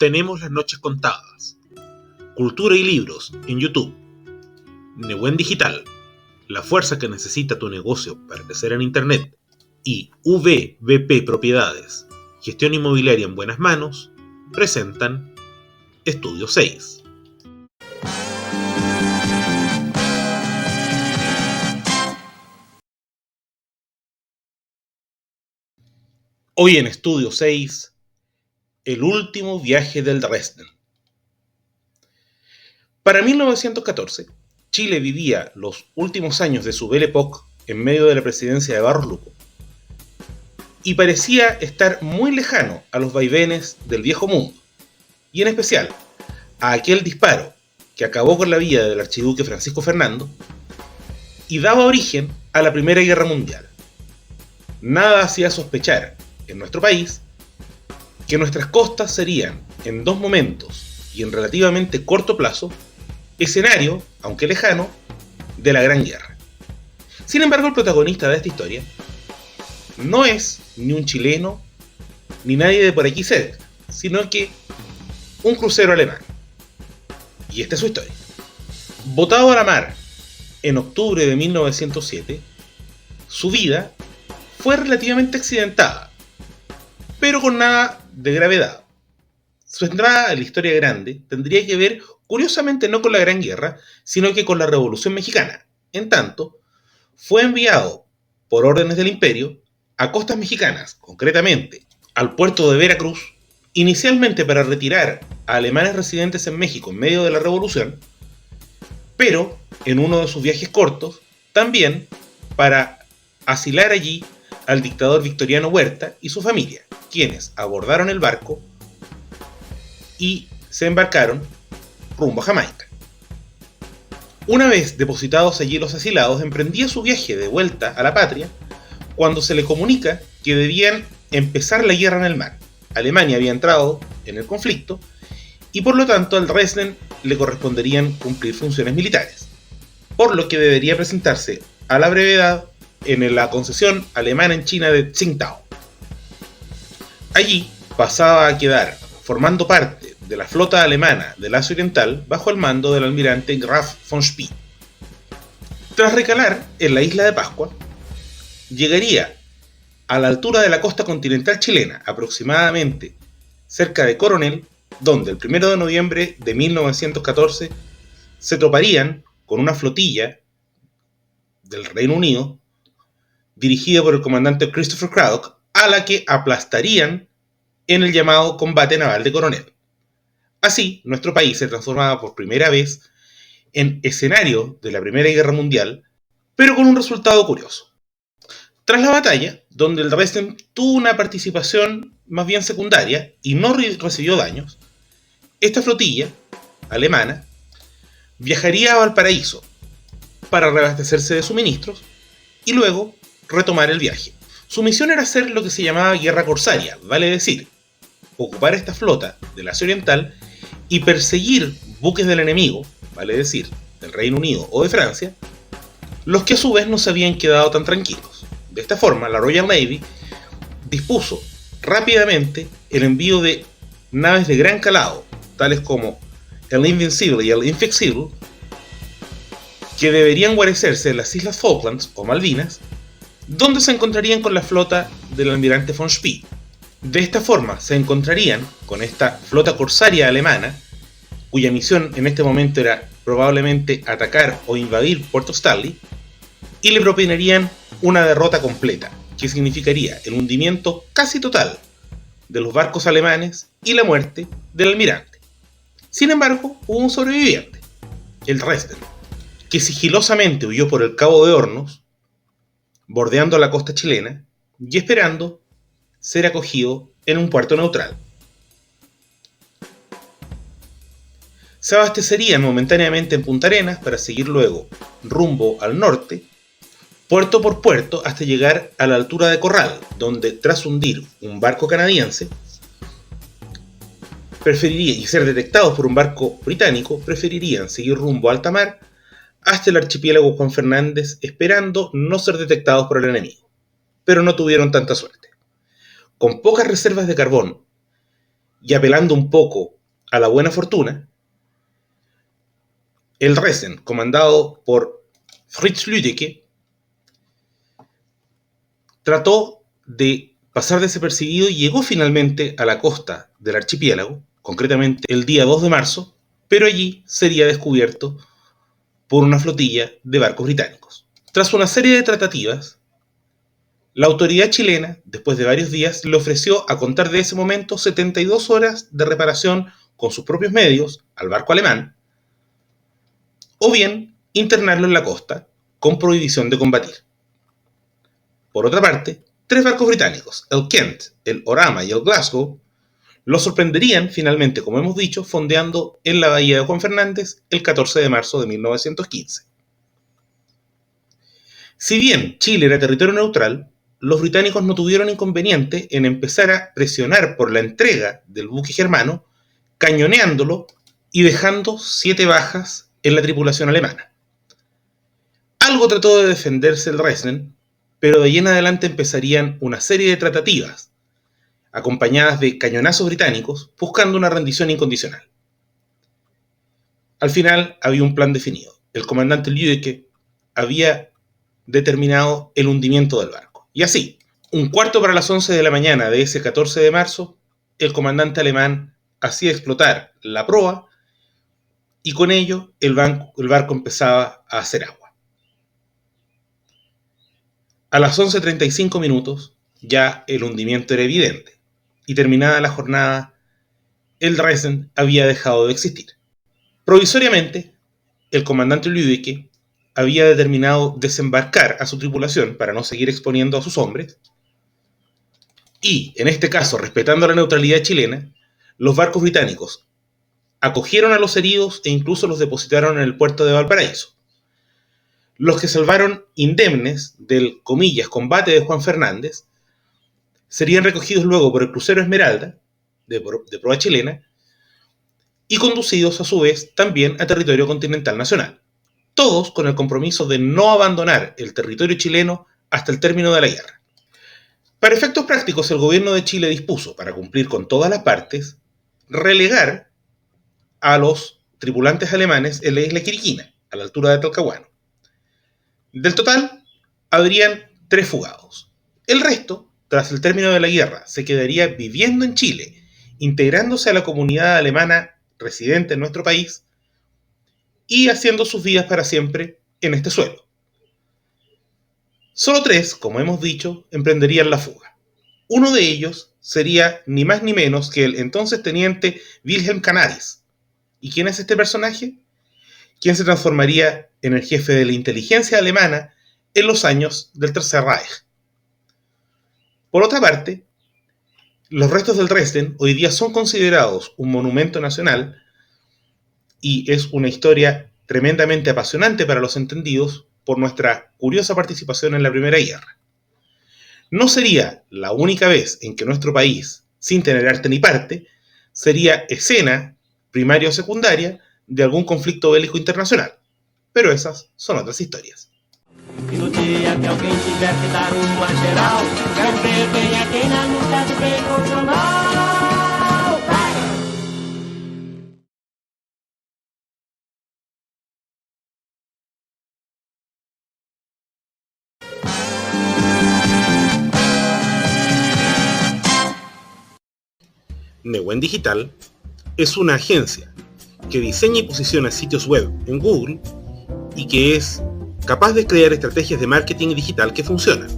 tenemos las noches contadas. Cultura y libros en YouTube. Nehuen Digital, la fuerza que necesita tu negocio para crecer en Internet. Y VBP Propiedades, gestión inmobiliaria en buenas manos, presentan Estudio 6. Hoy en Estudio 6, el último viaje del Dresden. Para 1914, Chile vivía los últimos años de su Belle Époque en medio de la presidencia de Barros Luco, y parecía estar muy lejano a los vaivenes del viejo mundo, y en especial a aquel disparo que acabó con la vida del archiduque Francisco Fernando y daba origen a la Primera Guerra Mundial. Nada hacía sospechar en nuestro país que nuestras costas serían, en dos momentos y en relativamente corto plazo, escenario, aunque lejano, de la Gran Guerra. Sin embargo, el protagonista de esta historia no es ni un chileno ni nadie de por aquí cerca, sino que un crucero alemán. Y esta es su historia. Botado a la mar en octubre de 1907, su vida fue relativamente accidentada, pero con nada de gravedad. Su entrada a la historia grande tendría que ver, curiosamente, no con la Gran Guerra, sino que con la Revolución Mexicana. En tanto, fue enviado, por órdenes del Imperio, a costas mexicanas, concretamente al puerto de Veracruz, inicialmente para retirar a alemanes residentes en México en medio de la Revolución, pero, en uno de sus viajes cortos, también para asilar allí al dictador Victoriano Huerta y su familia, quienes abordaron el barco y se embarcaron rumbo a Jamaica. Una vez depositados allí los asilados, emprendía su viaje de vuelta a la patria cuando se le comunica que debían empezar la guerra en el mar. Alemania había entrado en el conflicto y por lo tanto al Dresden le corresponderían cumplir funciones militares, por lo que debería presentarse a la brevedad en la concesión alemana en China de Tsingtao. Allí pasaba a quedar formando parte de la flota alemana del Asia Oriental bajo el mando del almirante Graf von Spee. Tras recalar en la isla de Pascua, llegaría a la altura de la costa continental chilena, aproximadamente cerca de Coronel, donde el 1 de noviembre de 1914 se toparían con una flotilla del Reino Unido dirigida por el comandante Christopher Craddock, a la que aplastarían en el llamado combate naval de Coronel. Así, nuestro país se transformaba por primera vez en escenario de la Primera Guerra Mundial, pero con un resultado curioso. Tras la batalla, donde el Dresden tuvo una participación más bien secundaria y no recibió daños, esta flotilla alemana viajaría a Valparaíso para reabastecerse de suministros y luego retomar el viaje. Su misión era hacer lo que se llamaba guerra corsaria, vale decir, ocupar esta flota del Asia Oriental y perseguir buques del enemigo, vale decir, del Reino Unido o de Francia, los que a su vez no se habían quedado tan tranquilos. De esta forma, la Royal Navy dispuso rápidamente el envío de naves de gran calado, tales como el Invincible y el Inflexible, que deberían guarecerse en las Islas Falklands o Malvinas, donde se encontrarían con la flota del almirante von Spee. De esta forma se encontrarían con esta flota corsaria alemana, cuya misión en este momento era probablemente atacar o invadir Puerto Stanley, y le propinarían una derrota completa, que significaría el hundimiento casi total de los barcos alemanes y la muerte del almirante. Sin embargo, hubo un sobreviviente, el Dresden, que sigilosamente huyó por el Cabo de Hornos, bordeando la costa chilena y esperando ser acogido en un puerto neutral. Se abastecerían momentáneamente en Punta Arenas para seguir luego rumbo al norte, puerto por puerto, hasta llegar a la altura de Corral, donde tras hundir un barco canadiense y ser detectados por un barco británico, preferirían seguir rumbo a alta mar hasta el archipiélago Juan Fernández, esperando no ser detectados por el enemigo. Pero no tuvieron tanta suerte. Con pocas reservas de carbón y apelando un poco a la buena fortuna, el Dresden, comandado por Fritz Lüdecke, trató de pasar desapercibido y llegó finalmente a la costa del archipiélago, concretamente el día 2 de marzo, pero allí sería descubierto por una flotilla de barcos británicos. Tras una serie de tratativas, la autoridad chilena, después de varios días, le ofreció, a contar de ese momento, 72 horas de reparación con sus propios medios al barco alemán, o bien internarlo en la costa con prohibición de combatir. Por otra parte, 3 barcos británicos, el Kent, el Orama y el Glasgow, lo sorprenderían finalmente, como hemos dicho, fondeando en la bahía de Juan Fernández el 14 de marzo de 1915. Si bien Chile era territorio neutral, los británicos no tuvieron inconveniente en empezar a presionar por la entrega del buque germano, cañoneándolo y dejando 7 bajas en la tripulación alemana. Algo trató de defenderse el Dresden, pero de allí en adelante empezarían una serie de tratativas, acompañadas de cañonazos británicos, buscando una rendición incondicional. Al final había un plan definido. El comandante Lüdecke había determinado el hundimiento del barco. Y así, 1/4 para las 11 de la mañana de ese 14 de marzo, el comandante alemán hacía explotar la proa y con ello el barco empezaba a hacer agua. A las 11:35 minutos ya el hundimiento era evidente y terminada la jornada, el Dresden había dejado de existir. Provisoriamente, el comandante Lüdecke había determinado desembarcar a su tripulación para no seguir exponiendo a sus hombres y, en este caso, respetando la neutralidad chilena, los barcos británicos acogieron a los heridos e incluso los depositaron en el puerto de Valparaíso. Los que salvaron indemnes del, comillas, combate de Juan Fernández serían recogidos luego por el crucero Esmeralda, de proa chilena, y conducidos a su vez también a territorio continental nacional, todos con el compromiso de no abandonar el territorio chileno hasta el término de la guerra. Para efectos prácticos, el gobierno de Chile dispuso, para cumplir con todas las partes, relegar a los tripulantes alemanes en la isla Quiriquina, a la altura de Talcahuano. Del total, habrían 3 fugados. El resto, tras el término de la guerra, se quedaría viviendo en Chile, integrándose a la comunidad alemana residente en nuestro país y haciendo sus vidas para siempre en este suelo. Solo 3, como hemos dicho, emprenderían la fuga. Uno de ellos sería ni más ni menos que el entonces teniente Wilhelm Canaris. ¿Y quién es este personaje? Quien se transformaría en el jefe de la inteligencia alemana en los años del Tercer Reich. Por otra parte, los restos del Dresden hoy día son considerados un monumento nacional y es una historia tremendamente apasionante para los entendidos por nuestra curiosa participación en la Primera Guerra. No sería la única vez en que nuestro país, sin tener arte ni parte, sería escena, primaria o secundaria, de algún conflicto bélico internacional, pero esas son otras historias. E no dia que alguém tiver que dar uma geral, quero ver bem a quem na luta do bem contra o mal. Vai! Newen Digital es una agencia que diseña y posiciona sitios web en Google y que es capaz de crear estrategias de marketing digital que funcionan.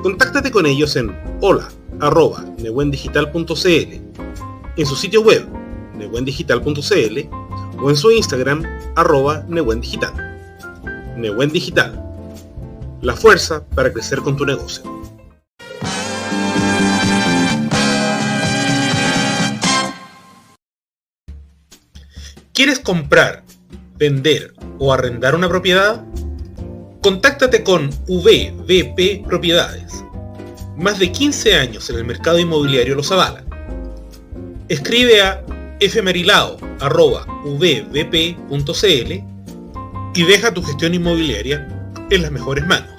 Contáctate con ellos en hola@newendigital.cl, en su sitio web newendigital.cl o en su Instagram @newendigital. Newen Digital, la fuerza para crecer con tu negocio. ¿Quieres comprar, vender o arrendar una propiedad? Contáctate con VVP Propiedades. Más de 15 años en el mercado inmobiliario los avalan. Escribe a fmerilao@vvp.cl y deja tu gestión inmobiliaria en las mejores manos.